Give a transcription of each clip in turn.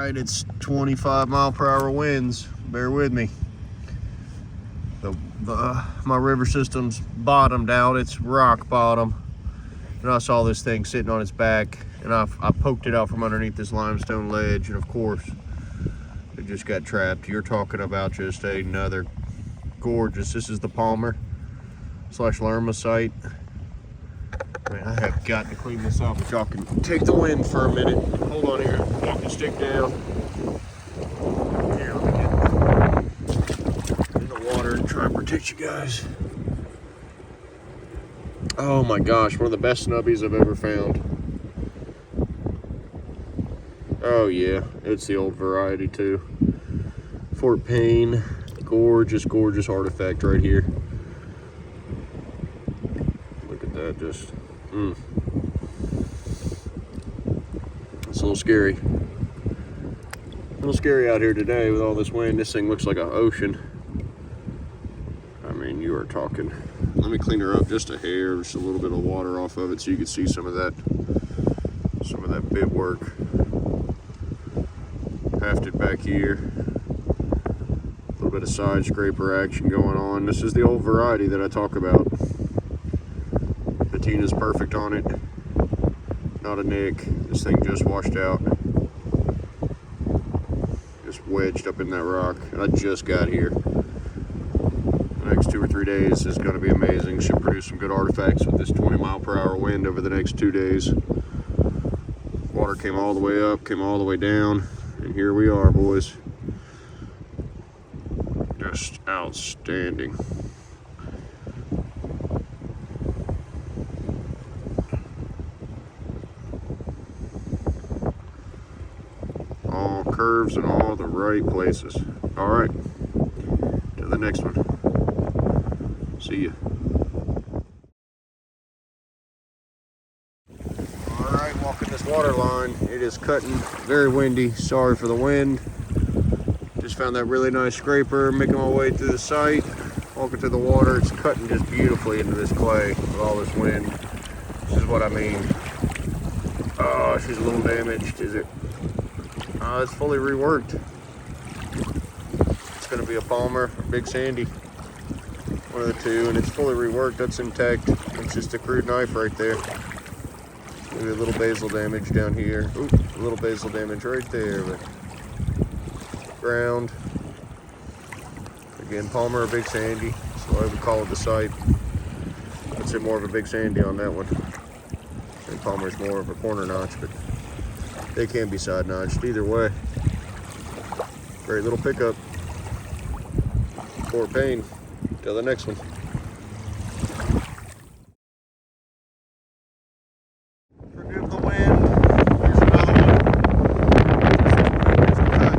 right, it's 25-mile-per-hour winds. Bear with me. My river system's bottomed out. It's rock bottom. And I saw this thing sitting on its back, and I poked it out from underneath this limestone ledge, and of course, it just got trapped. You're talking about just another gorgeous. This is the Palmer / Lerma site. Man, I have got to clean this up. If y'all can take the wind for a minute. Hold on here. Walk the stick down. Here, let me get in the water and try and protect you guys. Oh my gosh, one of the best snubbies I've ever found. Oh yeah, it's the old variety too. Fort Payne, gorgeous, gorgeous artifact right here. Look at that, just, It's a little scary. A little scary out here today with all this wind. This thing looks like an ocean. I mean, you are talking. Let me clean her up just a hair, just a little bit of water off of it so you can see some of that bit work. Hafted back here. A little bit of side scraper action going on. This is the old variety that I talk about. Patina's perfect on it. Not a nick. This thing just washed out. Just wedged up in that rock. And I just got here. The next 2 or 3 days is going to be amazing. Should produce some good artifacts with this 20-mile-per-hour wind over the next 2 days. Water came all the way up, came all the way down, and here we are, boys. Just outstanding. All curves in all the right places. All right, to the next one. See ya. All right, walking this water line. It is cutting, very windy. Sorry for the wind. Just found that really nice scraper, making my way through the site. Walking through the water, it's cutting just beautifully into this clay with all this wind. This is what I mean. Oh, she's a little damaged, is it? It's fully reworked. It's gonna be a Palmer or Big Sandy. One of the two, and it's fully reworked. That's intact. It's just a crude knife right there. Maybe a little basal damage down here. Ooh, a little basal damage right there, but ground. Again, Palmer or Big Sandy, so I would call it the site. I'd say more of a Big Sandy on that one. And Palmer's more of a corner notch, but they can be side notched either way. Great little pickup. Fort Payne. Till the next one. Forgive the wind. Here's another one. Just cut.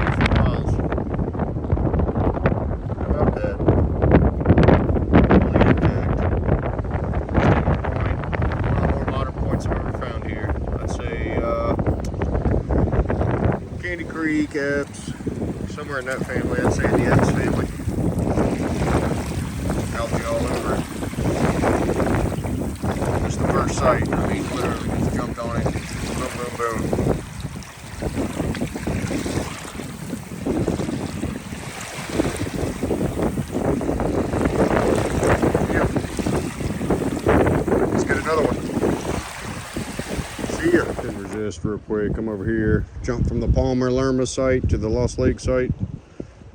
Just miles. How about that? Fully intact. Point. One of the more modern points I've ever found here. I'd say Candy Creek, Epps. Somewhere in that family, I'd say the Epps family. Algae all over it. Just the first sight. I mean, literally just jumped on it. Boom, boom, boom. Yep. Let's get another one. See ya. Can resist real quick. Come over here. Jump from the Palmer Lerma site to the Lost Lake site.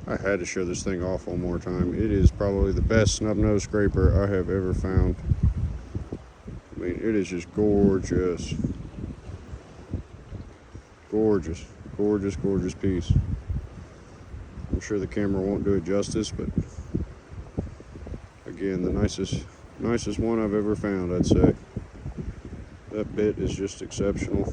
I had to show this thing off one more time. It is probably the best snub-nose scraper I have ever found. I mean, it is just gorgeous. Gorgeous, gorgeous, gorgeous piece. I'm sure the camera won't do it justice, but again, the nicest one I've ever found, I'd say. That bit is just exceptional.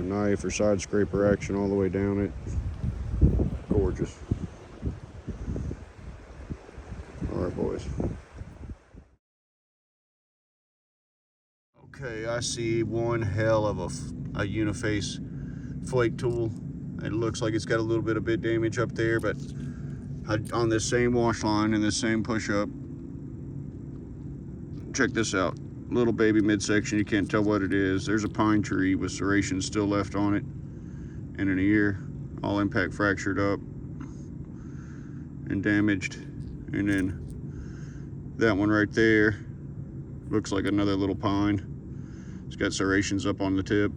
Knife or side scraper action all the way down it. Gorgeous. All right, boys. Okay, I see one hell of a uniface flake tool. It looks like it's got a little bit of bit damage up there, but on this same wash line and this same push up, check this out. Little baby midsection, you can't tell what it is. There's a pine tree with serrations still left on it, and an ear, all impact fractured up and damaged. And then that one right there looks like another little pine. It's got serrations up on the tip.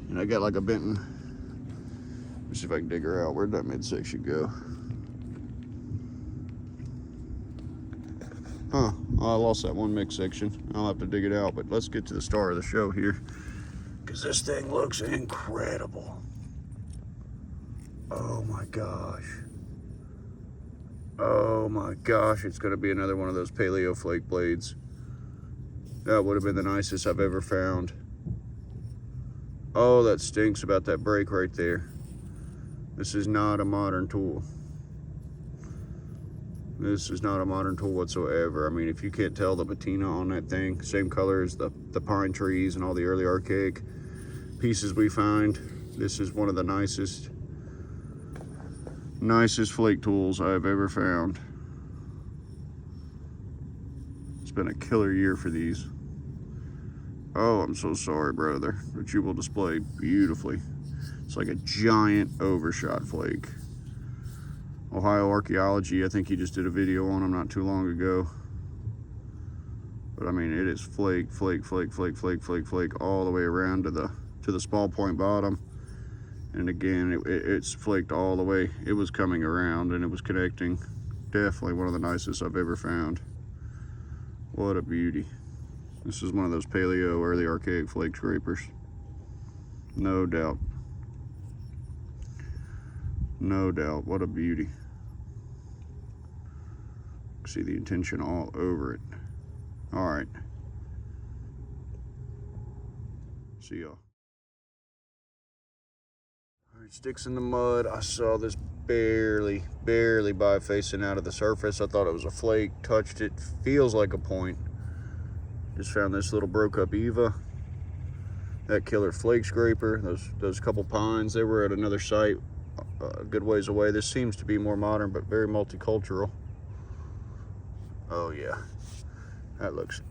And I got like a bent. Let's see if I can dig her out. Where'd that midsection go? Huh, oh, I lost that one mix section. I'll have to dig it out, but let's get to the star of the show here, because this thing looks incredible. Oh my gosh. Oh my gosh, it's gonna be another one of those Paleo flake blades. That would have been the nicest I've ever found. Oh, that stinks about that break right there. This is not a modern tool. This is not a modern tool whatsoever. I mean, if you can't tell the patina on that thing, same color as the pine trees and all the early archaic pieces we find, this is one of the nicest flake tools I've ever found. It's been a killer year for these. Oh, I'm so sorry, brother, but you will display beautifully. It's like a giant overshot flake. Ohio Archaeology, I think he just did a video on them not too long ago. But I mean, it is flake, flake, flake, flake, flake, flake, flake, all the way around to the small point bottom. And again, it's flaked all the way. It was coming around and it was connecting. Definitely one of the nicest I've ever found. What a beauty. This is one of those Paleo early archaic flake scrapers. No doubt. No doubt, what a beauty. See the intention all over it. All right. See y'all. All right, sticks in the mud. I saw this barely bi-facing out of the surface. I thought it was a flake, touched it, feels like a point. Just found this little broke up Eva. That killer flake scraper, those couple pines, they were at another site a good ways away. This seems to be more modern, but very multicultural. Oh yeah, that looks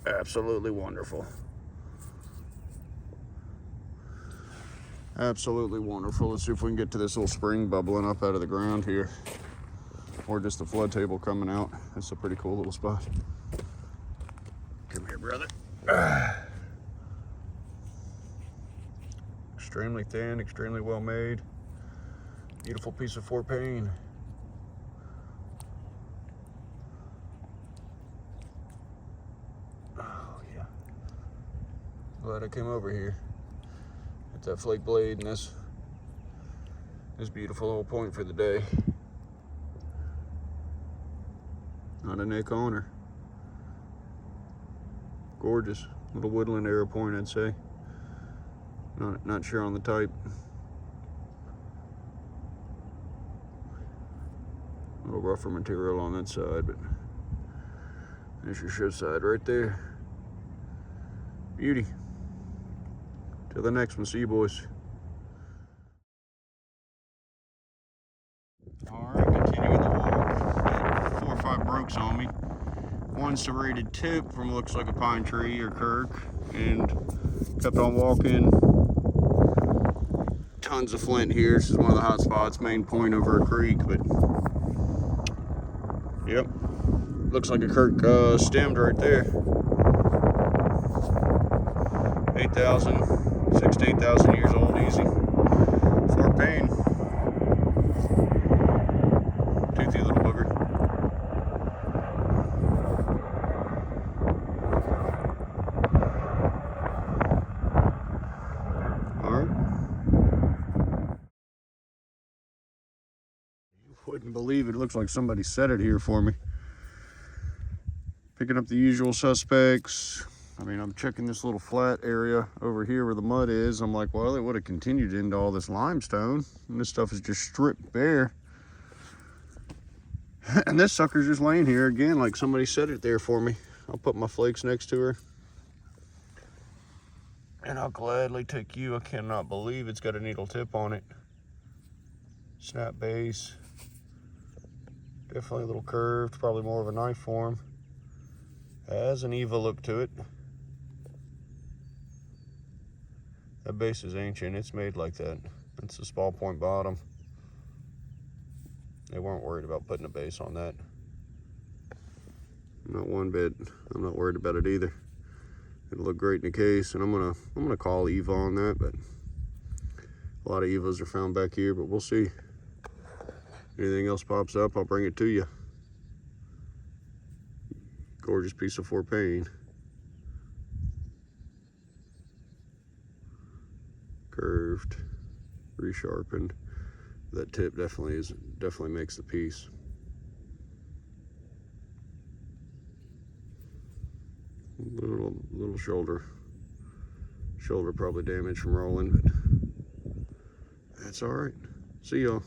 absolutely wonderful. Absolutely wonderful. Let's see if we can get to this little spring bubbling up out of the ground here, or just the flood table coming out. That's a pretty cool little spot. Come here, brother. Extremely thin, extremely well made. Beautiful piece of Fort Payne. Oh yeah. Glad I came over here. Get that flake blade and this beautiful little point for the day. Not a nick on her. Gorgeous little woodland arrow point, I'd say. Not sure on the type. A little rougher material on that side, but there's your show side right there. Beauty. Till the next one, see you boys. All right, continuing the walk. 4 or 5 brokes on me. One serrated tip from looks like a pine tree or kirk, and kept on walking. Tons of flint here. This is one of the hot spots, main point over a creek, but yep, looks like a kirk stemmed right there. 6 to 8,000 years old, easy. Fort Payne. Toothy little booger. Wouldn't believe it. It looks like somebody set it here for me. Picking up the usual suspects. I mean, I'm checking this little flat area over here where the mud is. I'm like, well, it would have continued into all this limestone, and this stuff is just stripped bare. And this sucker's just laying here again, like somebody set it there for me. I'll put my flakes next to her, and I'll gladly take you. I cannot believe it's got a needle tip on it. Snap base. Definitely a little curved, probably more of a knife form. Has an Eva look to it. That base is ancient. It's made like that. It's a small point bottom. They weren't worried about putting a base on that. Not one bit. I'm not worried about it either. It'll look great in the case, and I'm gonna call Eva on that, but a lot of Evas are found back here, but we'll see. Anything else pops up, I'll bring it to you. Gorgeous piece of 4 pane. Curved, resharpened. That tip definitely makes the piece. Little shoulder probably damaged from rolling, but that's all right. See y'all.